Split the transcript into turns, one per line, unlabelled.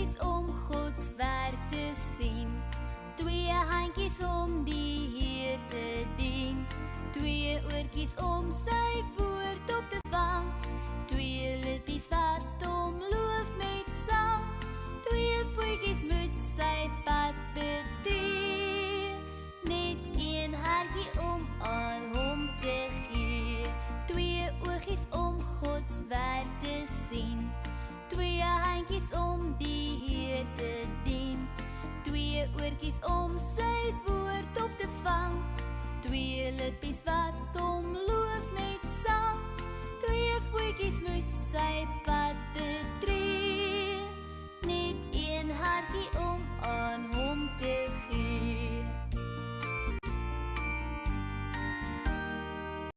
oortjies om Gods werk te sien, 2 handjies om die Heer te dien, 2 oortjies om sy woord op te vang, 2 lippies wat hom loof met sang, 2 voetjies moet sy pad betree, net 1 hartjie om aan hom te gee, 2 oogies om Gods werk te sien, 2 handjies om die Heer te dien, 2 oortjies om sy woord op te vang, 2 lippies wat hom loof met sang, 2 voetjies moet sy